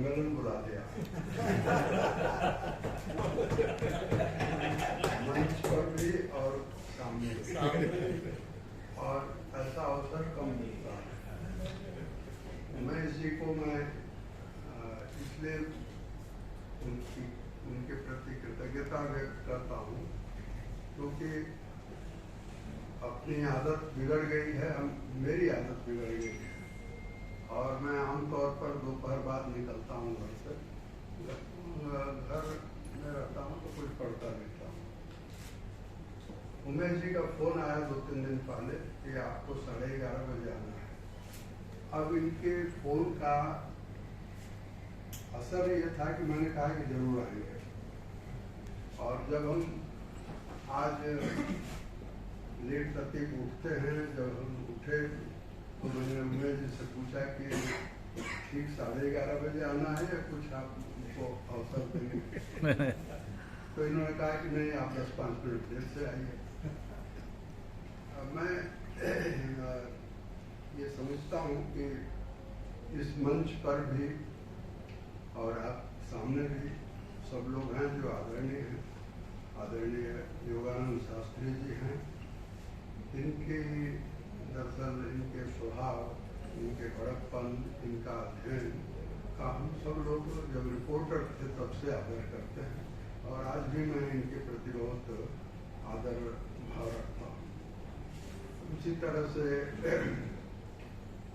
सम्मेलन बुला दिया मंच पर भी और सामने और ऐसा अवसर कम मिलता है। मैं इसी को मैं इसलिए उनके प्रति कृतज्ञता व्यक्त करता हूँ क्योंकि अपनी आदत बिगड़ गई है, मेरी आदत बिगड़ गई है और मैं आमतौर पर दोपहर बाद निकलता हूँ घर से, घर में रहता हूँ तो कुछ पढ़ता रहता हूँ। उमेश जी का फोन आया 2-3 दिन पहले कि आपको 11:30 बजे आना है। अब इनके फोन का असर ये था कि मैंने कहा कि जरूर आएंगे और जब हम आज लेट तक उठते हैं, जब हम उठे तो मैंने उमेश जी से पूछा कि ठीक 11:30 बजे आना है या कुछ आप उनको अवसर देंगे? तो इन्होंने कहा कि नहीं, आप 10-5 मिनट देर से आइए। मैं ये समझता हूँ कि इस मंच पर भी और आप सामने भी सब लोग हैं जो आदरणीय योगानंद शास्त्री जी हैं। इनके दरअसल इनके स्वभाव, इनके बड़प्पन, इनका अध्ययन का हम सब लोग जब रिपोर्टर थे तब से आदर करते हैं और आज भी मैं इनके प्रति बहुत आदर भाव रखता हूँ। उसी तरह से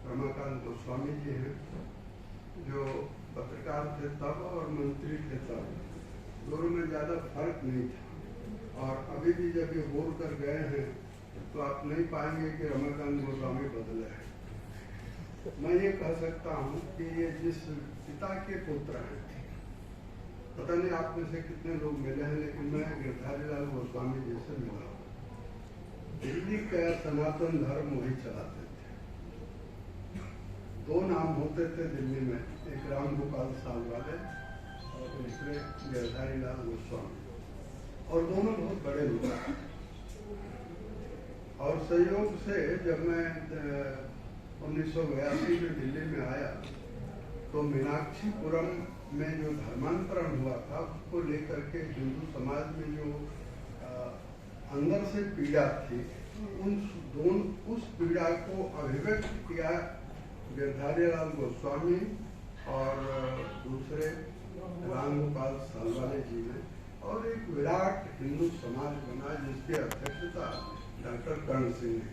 रमाकांत गोस्वामी जी हैं जो पत्रकार थे तब और मंत्री थे तब, दोनों में ज़्यादा फर्क नहीं था और अभी भी जब ये बोल कर गए हैं तो आप नहीं पाएंगे कि रमाकांत गोस्वामी बदले हैं। मैं ये कह सकता हूँ कि ये जिस पिता के पुत्र हैं, पता नहीं आप में से कितने लोग मिले हैं, लेकिन मैं गिरधारीलाल गोस्वामी जी से मिला हूँ। दिल्ली का सनातन धर्म वही चलाते थे। 2 नाम होते थे दिल्ली में, एक राम गोपाल सालवाले और दूसरे गिरधारीलाल गोस्वामी, और दोनों बहुत बड़े लोग हैं। और संयोग से जब मैं 1982 में दिल्ली में आया तो मीनाक्षीपुरम में जो धर्मांतरण हुआ था उसको लेकर के हिंदू समाज में जो अंदर से पीड़ा थी, उस पीड़ा को अभिव्यक्त किया गिरधारीलाल गोस्वामी और दूसरे रामगोपाल सालवाले जी ने, और एक विराट हिंदू समाज बना जिसकी अध्यक्षता डॉक्टर कर्ण सिंह ने।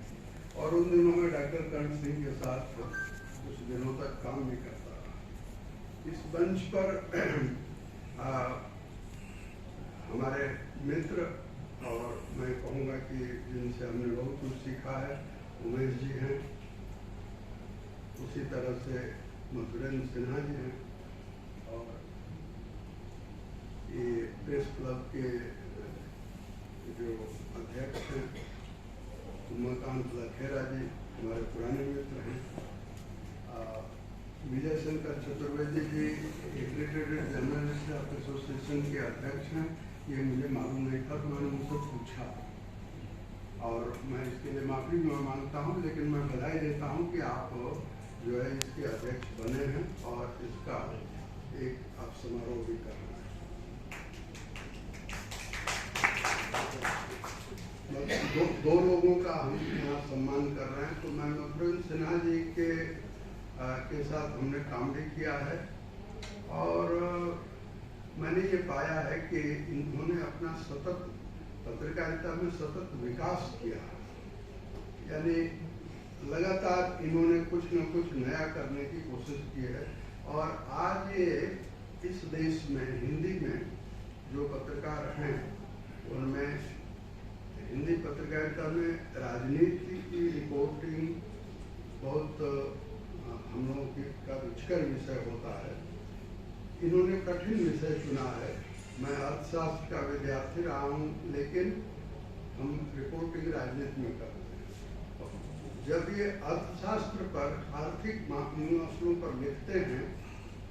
और उन दिनों में डॉक्टर कर्ण सिंह के साथ कुछ दिनों तक काम भी करता रहा। इस मंच पर हमारे मित्र, और मैं कहूँगा कि जिनसे हमने बहुत कुछ सीखा है, उमेश जी हैं, उसी तरह से मधुरेंद्र सिन्हा जी हैं, और ये प्रेस क्लब के जो अध्यक्ष हैं उमाकांत लखेरा जी हमारे पुराने मित्र हैं, Vijay Shankar Chaturvedi ji aggregated journalist association के अध्यक्ष हैं। ये मुझे मालूम नहीं था तो मैंने उनसे पूछा और मैं इसके लिए माफ़ी मांगता हूँ, लेकिन मैं बधाई देता हूँ कि आप जो है इसके अध्यक्ष बने हैं और इसका एक आप समारोह भी कर रहे हैं। दो लोगों का हम यहाँ सम्मान कर रहे हैं। तो मैं मधुरेंद्र सिन्हा जी के साथ हमने काम भी किया है और मैंने ये पाया है कि इन्होंने अपना सतत पत्रकारिता में सतत विकास किया, यानी लगातार इन्होंने कुछ न कुछ नया करने की कोशिश की है। और आज ये इस देश में हिंदी में जो पत्रकार हैं उनमें हिंदी पत्रकारिता में राजनीति की रिपोर्टिंग बहुत हम लोगों का रुचिकर विषय होता है। इन्होंने कठिन विषय चुना है। मैं अर्थशास्त्र का विद्यार्थी रहा हूँ, लेकिन हम रिपोर्टिंग राजनीति में करते हैं। जब ये अर्थशास्त्र पर आर्थिक मसलों पर लिखते हैं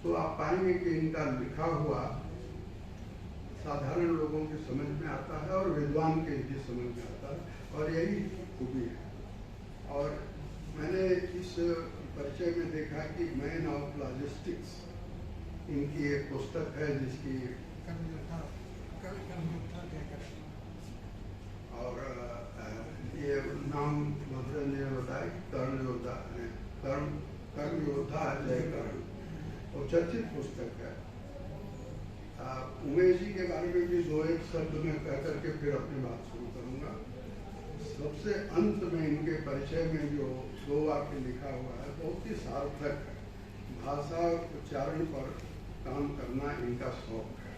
तो आप पाएंगे कि इनका लिखा हुआ साधारण लोगों की समझ में आता है और विद्वान के भी समझ में आता है, और यही खूबी है। और मैंने इस परिचय में देखा कि मैन ऑफ लॉजिस्टिक्स इनकी एक पुस्तक है जिसकी और ये नाम मधुरन ने बताया कि कर्ण योद्धा कर्म योद्धा जय कर्ण, और चर्चित पुस्तक है। उमेश जी के बारे में भी दो एक शब्द में कह करके फिर अपनी बात शुरू करूंगा। सबसे अंत में इनके परिचय में जो दो वाक्य लिखा हुआ है बहुत ही सार्थक है। भाषा उच्चारण पर काम करना इनका शौक है।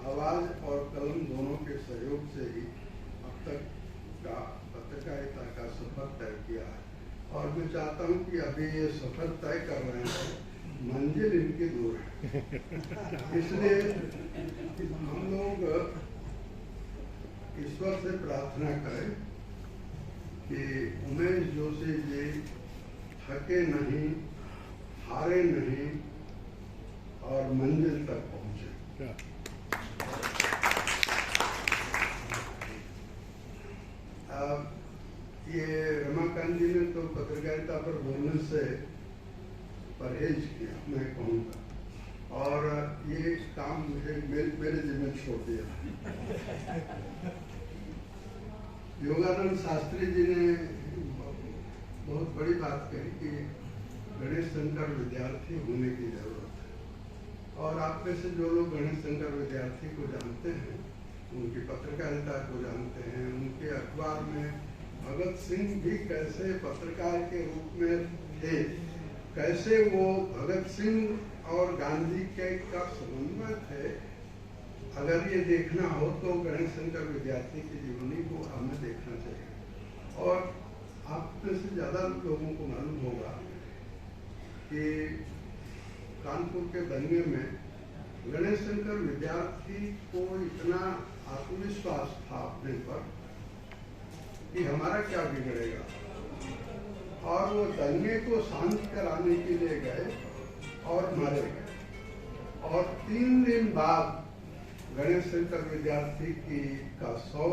आवाज और कलम दोनों के सहयोग से ही अब तक का पत्रकारिता का सफर तय किया है, और मैं चाहता हूं कि अभी ये सफर तय कर रहे हैं, मंजिल इनकी दूर है। इसलिए हम लोग ईश्वर से प्रार्थना करें कि उमेश जोशी जी थके नहीं, हारे नहीं और मंजिल तक पहुंचे। ये रमाकांत जी ने तो पत्रकारिता पर बोलने से परहेज किया, मैं कहूँगा, और ये काम मेरे जिम्मे छोड़ दिया। योगानंद शास्त्री जी ने बहुत बड़ी बात कही कि गणेश शंकर विद्यार्थी होने की जरूरत है, और आप में से जो लोग गणेश शंकर विद्यार्थी को जानते हैं, उनकी पत्रकारिता को जानते हैं, उनके अखबार में भगत सिंह भी कैसे पत्रकार के रूप में थे, कैसे वो भगत सिंह और गांधी के का समन्वय थे, अगर ये देखना हो तो गणेश शंकर विद्यार्थी की जीवनी को हमें देखना चाहिए। और आप में से ज्यादा लोगों को मालूम होगा कि कानपुर के दंगे में गणेश शंकर विद्यार्थी को इतना आत्मविश्वास था अपने पर कि हमारा क्या बिगड़ेगा, और वो दंगे को शांत कराने के लिए गए और मारे गए। और 3 दिन बाद गणेश शंकर विद्यार्थी का शव,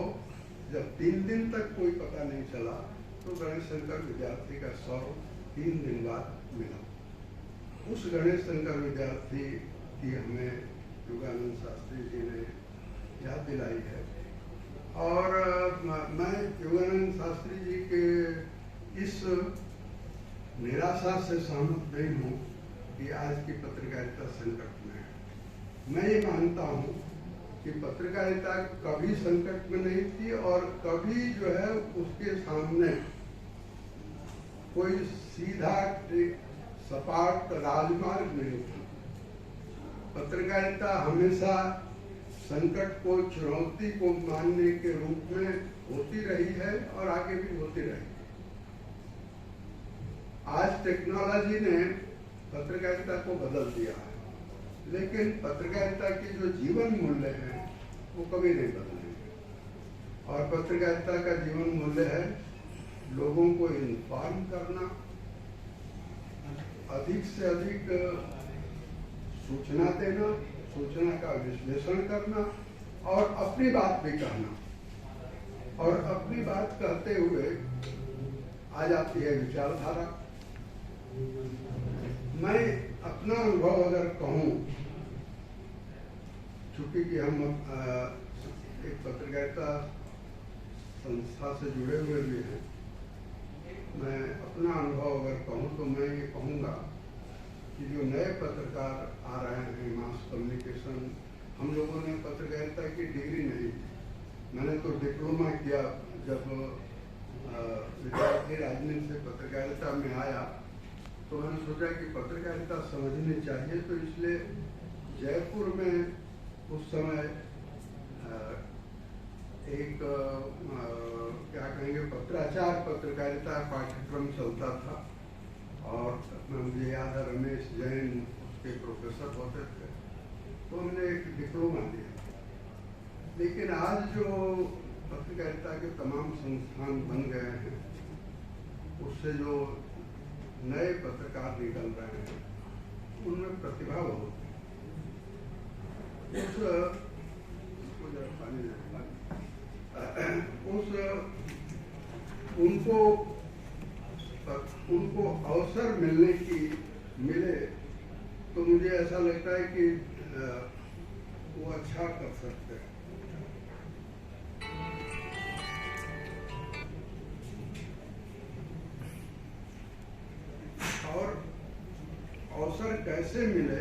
जब 3 दिन तक कोई पता नहीं चला, तो गणेश शंकर विद्यार्थी का शव 3 दिन बाद मिला। उस गणेश शंकर विद्यार्थी की हमें योगानंद शास्त्री जी ने याद दिलाई है, और मैं योगानंद शास्त्री जी के इस निराशा से सहमत नहीं हूँ कि आज की पत्रकारिता संकट में है। मैं ये मानता हूँ कि पत्रकारिता कभी संकट में नहीं थी, और कभी जो है उसके सामने कोई सीधा सपाट राजमार्ग नहीं था। पत्रकारिता हमेशा संकट को, चुनौती को मानने के रूप में होती रही है और आगे भी होती रहेगी। आज टेक्नोलॉजी ने पत्रकारिता को बदल दिया है, लेकिन पत्रकारिता के जो जीवन मूल्य हैं वो कभी नहीं बदलेंगे। और पत्रकारिता का जीवन मूल्य है लोगों को इन्फॉर्म करना, अधिक से अधिक सूचना देना, सूचना का विश्लेषण करना, और अपनी बात भी कहना। और अपनी बात कहते हुए आ जाती है विचारधारा। मैं अपना अनुभव अगर कहूँ, चूंकि कि हम एक पत्रकारिता संस्था से जुड़े हुए भी हैं, मैं अपना अनुभव अगर कहूँ तो मैं ये कहूँगा कि जो नए पत्रकार आ रहे हैं, मास कम्युनिकेशन, हम लोगों ने पत्रकारिता की डिग्री नहीं की। मैंने तो डिप्लोमा किया जब विद्यार्थी राजनीति से पत्रकारिता में आया, तो मैंने सोचा कि पत्रकारिता समझनी चाहिए। तो इसलिए जयपुर में उस समय एक क्या कहेंगे, पत्राचार पत्रकारिता पाठ्यक्रम चलता था, और मुझे याद है रमेश जैन उसके प्रोफेसर होते थे, तो हमने एक डिप्लोमा दिया। लेकिन आज जो पत्रकारिता के तमाम संस्थान बन गए हैं, उससे जो नए पत्रकार निकल रहे हैं, उनमें प्रतिभा बहुत है। उनको अवसर मिले तो मुझे ऐसा लगता है कि वो अच्छा कर सकते हैं। और अवसर कैसे मिले,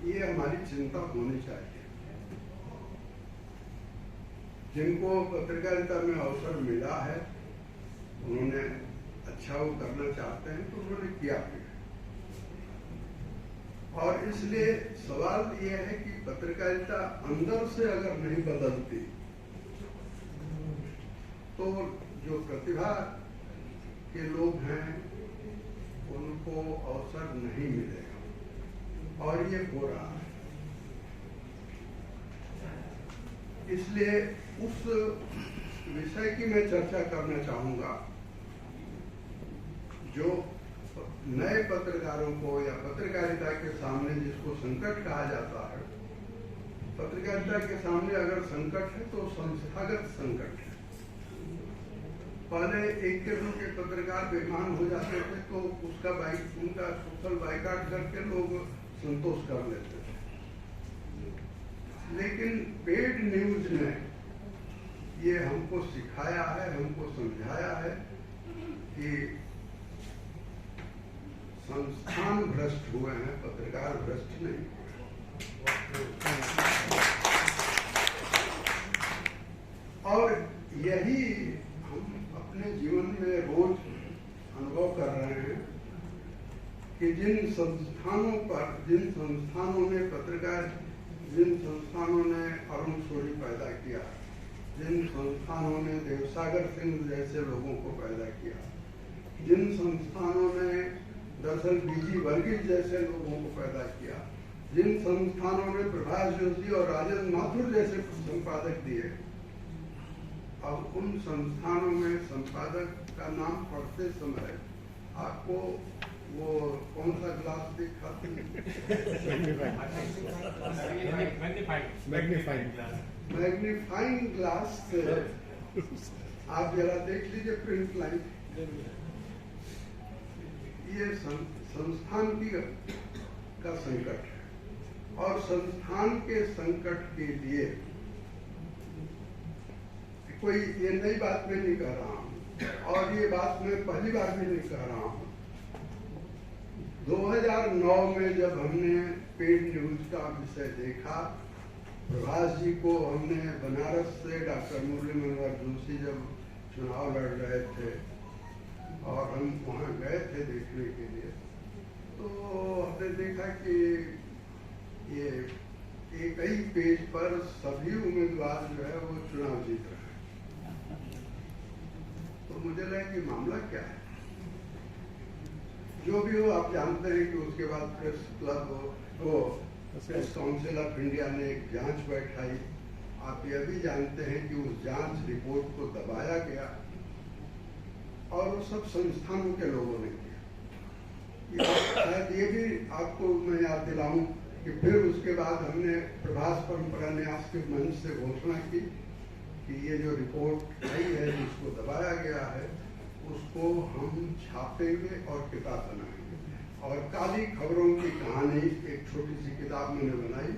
ये हमारी चिंता होनी चाहिए। जिनको पत्रकारिता में अवसर मिला है, उन्होंने अच्छा वो करना चाहते हैं तो उन्होंने किया भी। और इसलिए सवाल ये है कि पत्रकारिता अंदर से अगर नहीं बदलती तो जो प्रतिभा के लोग हैं उनको अवसर नहीं मिलेगा, और ये हो रहा है। इसलिए उस विषय की मैं चर्चा करना चाहूंगा जो नए पत्रकारों को या पत्रकारिता के सामने जिसको संकट कहा जाता है। पत्रकारिता के सामने अगर संकट है तो संस्थागत संकट है। पहले एक के दो के पत्रकार बेईमान हो जाते थे तो उनका सोशल बाइकाट करके लोग संतोष कर लेते थे। लेकिन पेड न्यूज ने ये हमको सिखाया है, हमको समझाया है कि संस्थान भ्रष्ट हुए हैं, पत्रकार भ्रष्ट नहीं हुए। और यही हम अपने जीवन में रोज अनुभव कर रहे हैं कि जिन संस्थानों ने अरुण शोरी पैदा किया, जिन संस्थानों ने देवसागर सिंह जैसे लोगों को पैदा किया, जिन संस्थानों ने दरअसल बीजी वर्गीज जैसे लोगों को पैदा किया, जिन संस्थानों ने प्रभाष जोशी और राजेंद्र माथुर जैसे संपादक दिए, अब उन संस्थानों में संपादक का नाम पढ़ते समय आपको वो कौन सा ग्लास दिखाते मैग्नीफाइंग ग्लास से आप जरा देख लीजिए प्रिंट लाइन। ये संस्थान का संकट है, और संस्थान के संकट के लिए कोई ये नई बात मैं नहीं कह रहा हूँ, और ये बात मैं पहली बार भी नहीं कह रहा हूँ। 2009 में जब हमने पेड न्यूज का विषय देखा, प्रभाष जी को हमने बनारस से डॉक्टर मुरली मनोहर जोशी जब चुनाव लड़ रहे थे और हम वहाँ गए थे देखने के लिए, तो हमने देखा कि ये एक ही पेज पर सभी उम्मीदवार जो है वो चुनाव जीत रहे हैं। तो मुझे लगा कि मामला क्या है। जो भी हो, आप जानते हैं कि उसके बाद press club press council of India ने एक जांच बैठाई। आप यह भी जानते हैं कि उस जांच रिपोर्ट को दबाया गया, और वो सब संस्थानों के लोगों ने किया। शायद ये भी आपको मैं याद दिलाऊं कि फिर उसके बाद हमने प्रभास परंपरा न्यास के मंच से घोषणा की कि ये जो रिपोर्ट आई है जिसको दबाया गया है उसको हम छापेंगे और किताब बनाएंगे। और काली खबरों की कहानी एक छोटी सी किताब मैंने बनाई,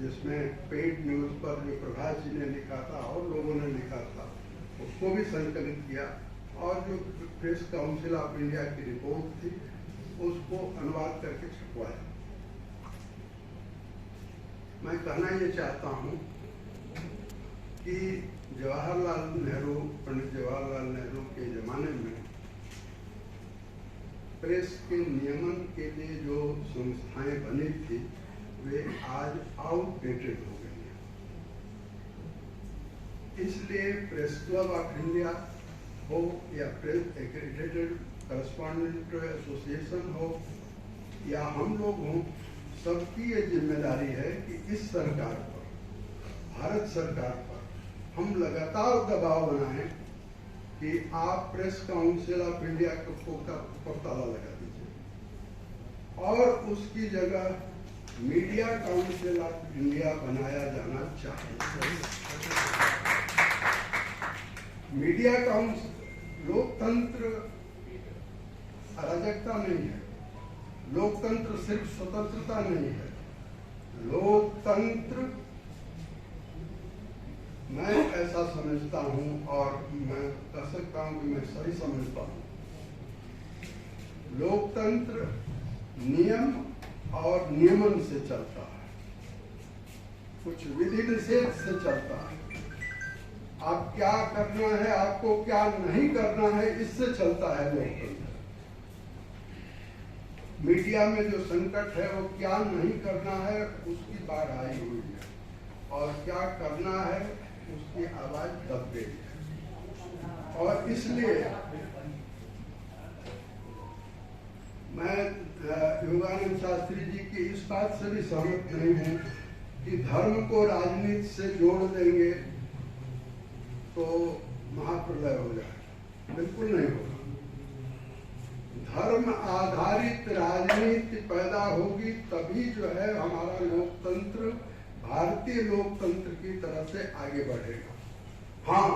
जिसमें पेड न्यूज पर जो प्रभाष जी ने लिखा था और लोगों ने लिखा था उसको भी संकलित किया, और जो प्रेस काउंसिल ऑफ इंडिया की रिपोर्ट थी उसको अनुवाद करके छपवाया। मैं कहना ये चाहता हूँ कि पंडित जवाहरलाल नेहरू के जमाने में प्रेस के नियमन के लिए जो संस्थाएं बनी थी वे आज आउटडेटेड हो गई हैं। इसलिए प्रेस क्लब ऑफ इंडिया हो या प्रेस एक्रेडिटेड करस्पॉन्डेंट एसोसिएशन हो या हम लोग हों, सबकी ये जिम्मेदारी है कि इस सरकार पर, भारत सरकार पर हम लगातार दबाव बनाएं कि आप प्रेस काउंसिल ऑफ इंडिया को पर ताला लगा दीजिए और उसकी जगह मीडिया काउंसिल ऑफ इंडिया बनाया जाना चाहिए। मीडिया काउंसिल लोकतंत्र अराजकता नहीं है, लोकतंत्र सिर्फ स्वतंत्रता नहीं है। लोकतंत्र मैं ऐसा समझता हूं और मैं कह सकता हूं कि मैं सही समझता हूं, लोकतंत्र नियम और नियमन से चलता है, कुछ विधि निषेध से चलता है। आप क्या करना है, आपको क्या नहीं करना है, इससे चलता है लोकतंत्र। मीडिया में जो संकट है वो क्या नहीं करना है उसकी बाढ़ आई हुई है, और क्या करना है उसकी आवाज दब गई है। और इसलिए मैं योगानंद शास्त्री जी की इस बात से भी सहमत नहीं हूं कि धर्म को राजनीति से जोड़ देंगे तो महाप्रलय हो जाएगा। बिल्कुल नहीं होगा। धर्म आधारित राजनीति पैदा होगी तभी जो है हमारा लोकतंत्र भारतीय लोकतंत्र की तरह से आगे बढ़ेगा। हाँ,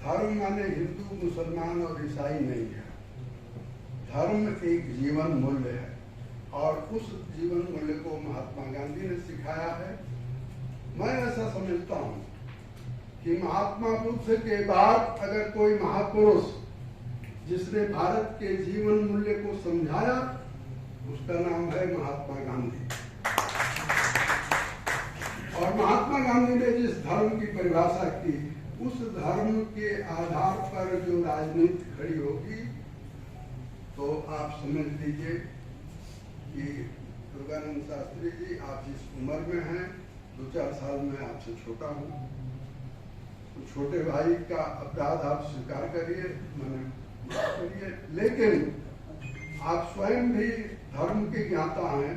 धर्म माने हिंदू मुसलमान और ईसाई नहीं है। धर्म एक जीवन मूल्य है और उस जीवन मूल्य को महात्मा गांधी ने सिखाया है। मैं ऐसा समझता हूं कि महात्मा बुद्ध के बाद अगर कोई महापुरुष जिसने भारत के जीवन मूल्य को समझाया उसका नाम है महात्मा गांधी। और महात्मा गांधी ने जिस धर्म की परिभाषा की उस धर्म के आधार पर जो राजनीति खड़ी होगी तो आप समझ लीजिए कि योगानंद शास्त्री जी आप जिस उम्र में हैं, 2-4 साल में आपसे छोटा हूं, तो छोटे भाई का अपराध आप स्वीकार करिए, मैंने करिए, लेकिन आप स्वयं भी धर्म के ज्ञाता हैं।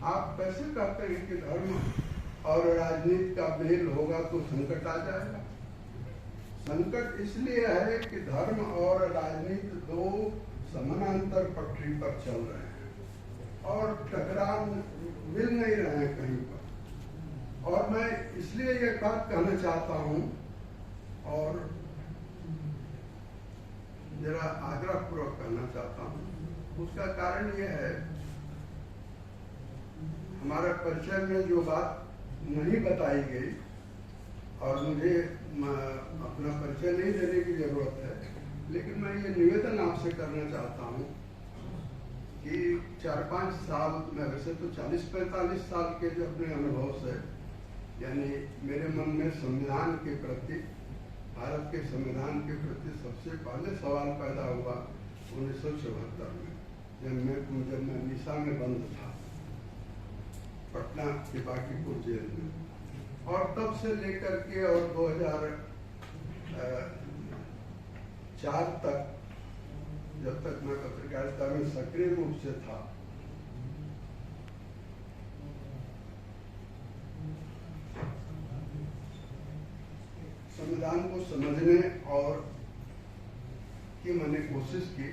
आप कैसे कहते हैं कि धर्म और राजनीति का मेल होगा तो संकट आ जाएगा? संकट इसलिए है कि धर्म और राजनीति दो समानांतर पटरी पर चल रहे हैं और टकराव मिल नहीं रहे हैं कहीं पर। और मैं इसलिए ये बात कहना चाहता हूं और जरा आग्रह पूर्वक कहना चाहता हूं। उसका कारण यह है, हमारे परिचय में जो बात नहीं बताई गई और मुझे अपना परिचय नहीं देने की जरूरत है, लेकिन मैं ये निवेदन आपसे करना चाहता हूं कि 4-5 साल में, वैसे तो 40-45 साल के जो अपने अनुभव से, यानी मेरे मन में संविधान के प्रति, भारत के संविधान के प्रति सबसे पहले सवाल पैदा हुआ 1974 में, जब मैं निशा में बंद था पटना के बाकीपुर जेल में, और तब से लेकर के और 2004 तक, जब तक मैं पत्रकारिता में सक्रिय रूप से था, संविधान को समझने और की मैंने कोशिश की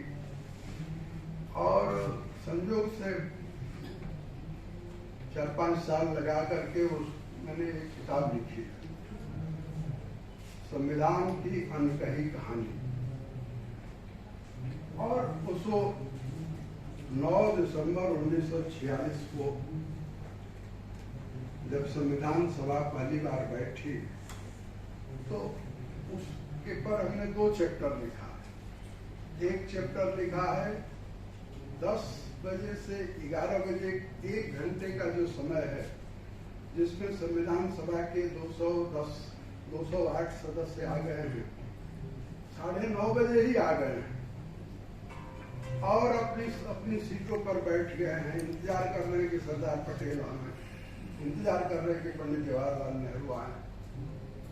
और संयोग से 4-5 साल लगा करके मैंने एक किताब लिखी, संविधान की अनकही कहानी। और उसको 9 दिसंबर 1946 को जब संविधान सभा पहली बार बैठी तो उसके पर हमने 2 चैप्टर लिखा है। एक चैप्टर लिखा है 10 बजे से 11 बजे 1 घंटे का जो समय है, जिसमें संविधान सभा के 208 सदस्य आ गए हैं, 9:30 बजे ही आ गए हैं और अपनी सीटों पर बैठ गए हैं। इंतजार कर रहे हैं कि सरदार पटेल आए, इंतजार कर रहे हैं कि पंडित जवाहरलाल नेहरू आए।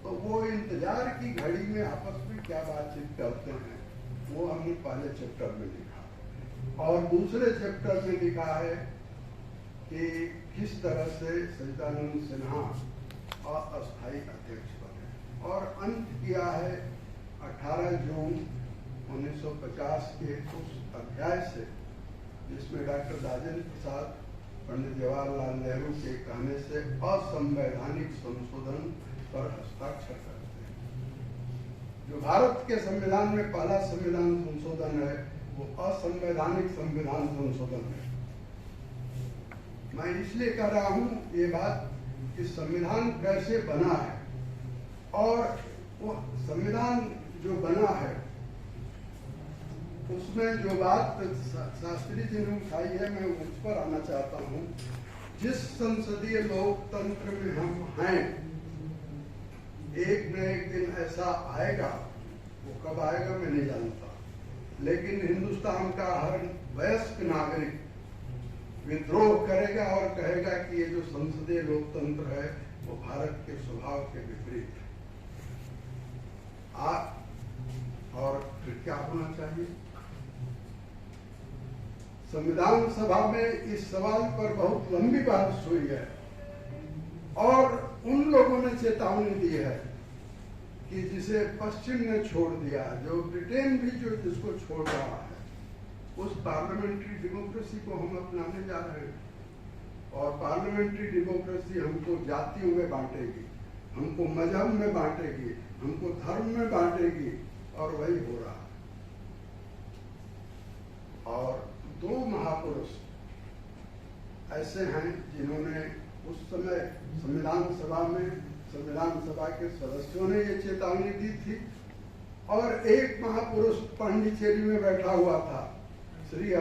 तो वो इंतजार की घड़ी में आपस में क्या बातचीत करते हैं वो हमने पहले चैप्टर में लिखा। और दूसरे चैप्टर में लिखा है कि किस तरह से सच्चिदानंद सिन्हा अस्थायी अध्यक्ष बने, और अंत किया है 18 जून 1950 के उस अध्याय से जिसमें डॉक्टर राजेंद्र प्रसाद पंडित जवाहरलाल नेहरू के कहने से असंवैधानिक संशोधन पर हस्ताक्षर करते हैं। जो भारत के संविधान में पहला संविधान संशोधन है वो असंवैधानिक संविधान संशोधन है। मैं इसलिए कह रहा हूं ये बात कि संविधान कैसे बना है, और वो संविधान जो बना है उसमें जो बात शास्त्री जी ने उठाई है, मैं उस पर आना चाहता हूं। जिस संसदीय लोकतंत्र में हम हैं, एक न एक दिन ऐसा आएगा, वो कब आएगा मैं नहीं जानता, लेकिन हिंदुस्तान का हर वयस्क नागरिक विद्रोह करेगा और कहेगा कि ये जो संसदीय लोकतंत्र है वो भारत के स्वभाव के विपरीत है। और फिर क्या होना चाहिए? संविधान सभा में इस सवाल पर बहुत लंबी बहस हुई है और उन लोगों ने चेतावनी दी है कि जिसे पश्चिम ने छोड़ दिया, जो ब्रिटेन भी जो जिसको छोड़ रहा है, उस पार्लियामेंट्री डेमोक्रेसी को हम अपनाने जा रहे हैं। और पार्लियामेंट्री डेमोक्रेसी हमको जातियों में बांटेगी, हमको मजहब में बांटेगी, हमको धर्म में बांटेगी, और वही हो रहा है। और दो महापुरुष ऐसे हैं जिन्होंने उस समय संविधान सभा के सदस्यों ने ये चेतावनी दी थी, और एक महापुरुष पांडिचेरी में बैठा हुआ था, श्री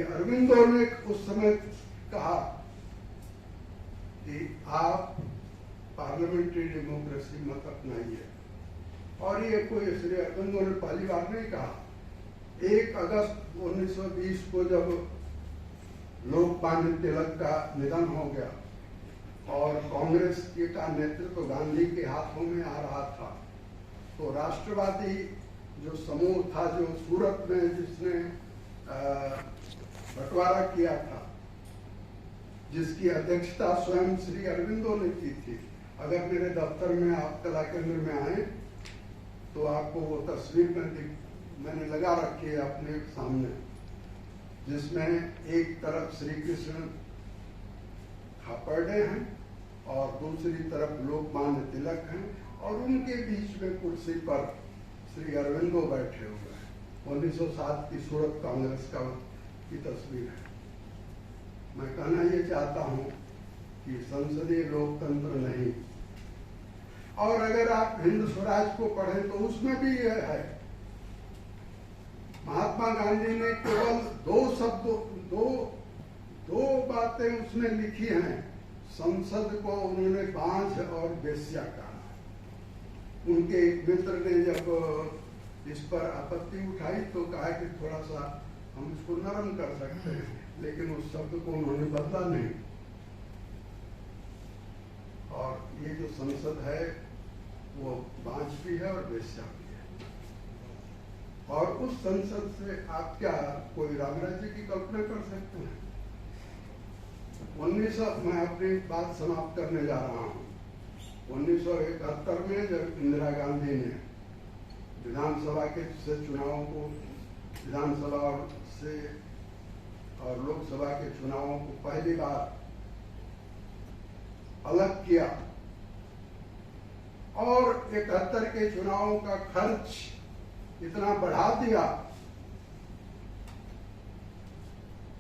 अरविंदो ने उस समय कहा कि आप पार्लियामेंट्री डेमोक्रेसी मत अपनाइए। और ये कोई श्री अरविंदो ने पहली बार नहीं कहा। 1 अगस्त 1920 को जब लोकमान्य तिलक का निधन हो गया और कांग्रेस का नेतृत्व गांधी के हाथों में आ रहा था, तो राष्ट्रवादी जो समूह था, जो सूरत में जिसने बंटवारा किया था, जिसकी अध्यक्षता स्वयं श्री अरविंदो ने की थी। अगर मेरे दफ्तर में आप कला केंद्र में आए तो आपको वो तस्वीर मैंने लगा रखी है अपने सामने, जिसमें एक तरफ श्री कृष्ण खापर्डे हैं और दूसरी तरफ लोकमान्य तिलक हैं, और उनके बीच में कुर्सी पर श्री अरविंदो बैठे हुए हैं। 1907 की सूरत कांग्रेस की तस्वीर है। मैं कहना ये चाहता हूं कि संसदीय लोकतंत्र नहीं। और अगर आप हिंद स्वराज को पढ़ें तो उसमें भी यह है, महात्मा गांधी ने केवल दो बातें उसने लिखी हैं। संसद को उन्होंने बांझ और बेश्या कहा। उनके एक मित्र ने जब इस पर आपत्ति उठाई तो कहा कि थोड़ा सा हम इसको नरम कर सकते हैं, लेकिन उस शब्द को उन्होंने बदला नहीं। और ये जो संसद है वो बांझ भी है और बेश्या भी है। और उस संसद से आप क्या कोई रामराज्य की कल्पना कर सकते हैं? 1900 मैं अपनी बात समाप्त करने जा रहा हूं। 1971 में जब इंदिरा गांधी ने विधानसभा के चुनावों को, विधानसभा से और लोकसभा के चुनावों को पहली बार अलग किया और 71 के चुनावों का खर्च इतना बढ़ा दिया,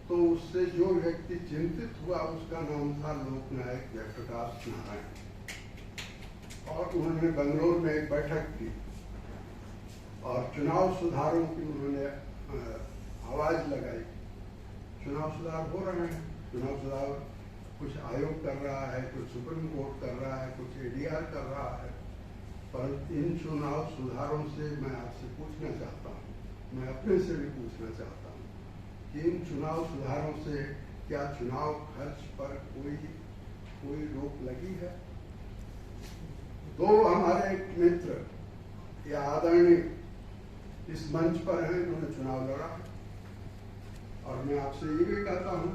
तो उससे जो व्यक्ति चिंतित हुआ उसका नाम था लोकनायक जयप्रकाश नारायण। और उन्होंने बंगलोर में एक बैठक की और चुनाव सुधारों की उन्होंने आवाज लगाई। चुनाव सुधार हो रहे हैं, चुनाव सुधार कुछ आयोग कर रहा है, कुछ सुप्रीम कोर्ट कर रहा है, कुछ एडीआर कर रहा है। पर इन चुनाव सुधारों से मैं आपसे पूछना चाहता हूँ, मैं अपने से भी पूछना चाहता हूँ कि इन चुनाव सुधारों से क्या चुनाव खर्च पर कोई रोक लगी है? दो हमारे मित्र या आदरणीय इस मंच पर हैं, इन्होंने चुनाव लड़ा, और मैं आपसे ये भी कहता हूँ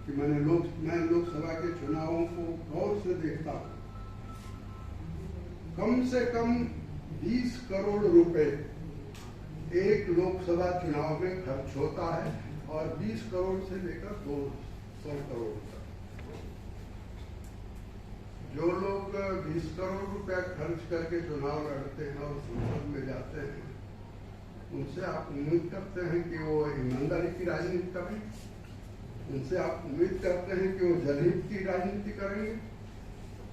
कि मैं लोकसभा के चुनावों को गौर से देखता हूँ। कम से कम 20 करोड़ रुपए एक लोकसभा चुनाव में खर्च होता है, और 20 करोड़ से लेकर 200 करोड़ तक। जो लोग 20 करोड़ रुपया खर्च करके चुनाव लड़ते हैं और संसद में जाते हैं, उनसे आप उम्मीद करते हैं कि वो ईमानदारी की राजनीति करें? उनसे आप उम्मीद करते हैं कि वो जनहित की राजनीति करेंगे।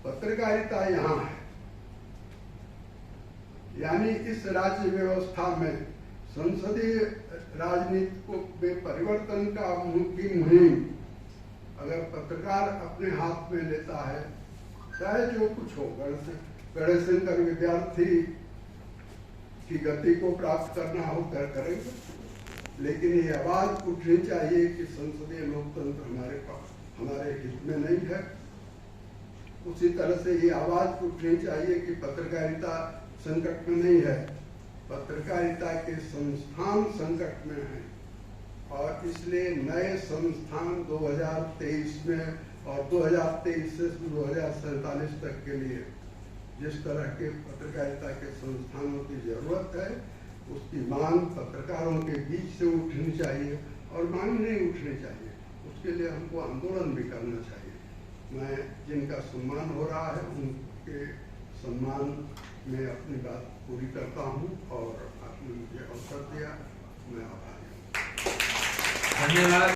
पत्रकारिता यहाँ है, यानी इस राज्य व्यवस्था में संसदीय राजनीति को में परिवर्तन की मुहिम अगर पत्रकार अपने हाथ में लेता है, चाहे जो कुछ हो, गणेशंकर विद्यार्थी की गति को प्राप्त करना हो कर करेंगे, लेकिन ये आवाज उठनी चाहिए कि संसदीय लोकतंत्र हमारे हित में नहीं है। उसी तरह से ये आवाज उठनी चाहिए कि पत्रकारिता संकट में नहीं है, पत्रकारिता के संस्थान संकट में है, और इसलिए नए संस्थान 2023 में और 2023 से 2047 तक के लिए जिस तरह के पत्रकारिता के संस्थानों की जरूरत है, उसकी मांग पत्रकारों के बीच से उठनी चाहिए और मांग नहीं उठनी चाहिए। उसके लिए हमको आंदोलन भी करना चाहिए। मैं जिनका सम्मान हो रहा है उनके सम्मान में अपनी बात पूरी करता हूं और आपने मुझे अवसर दिया, मैं आभारी हूं। धन्यवाद।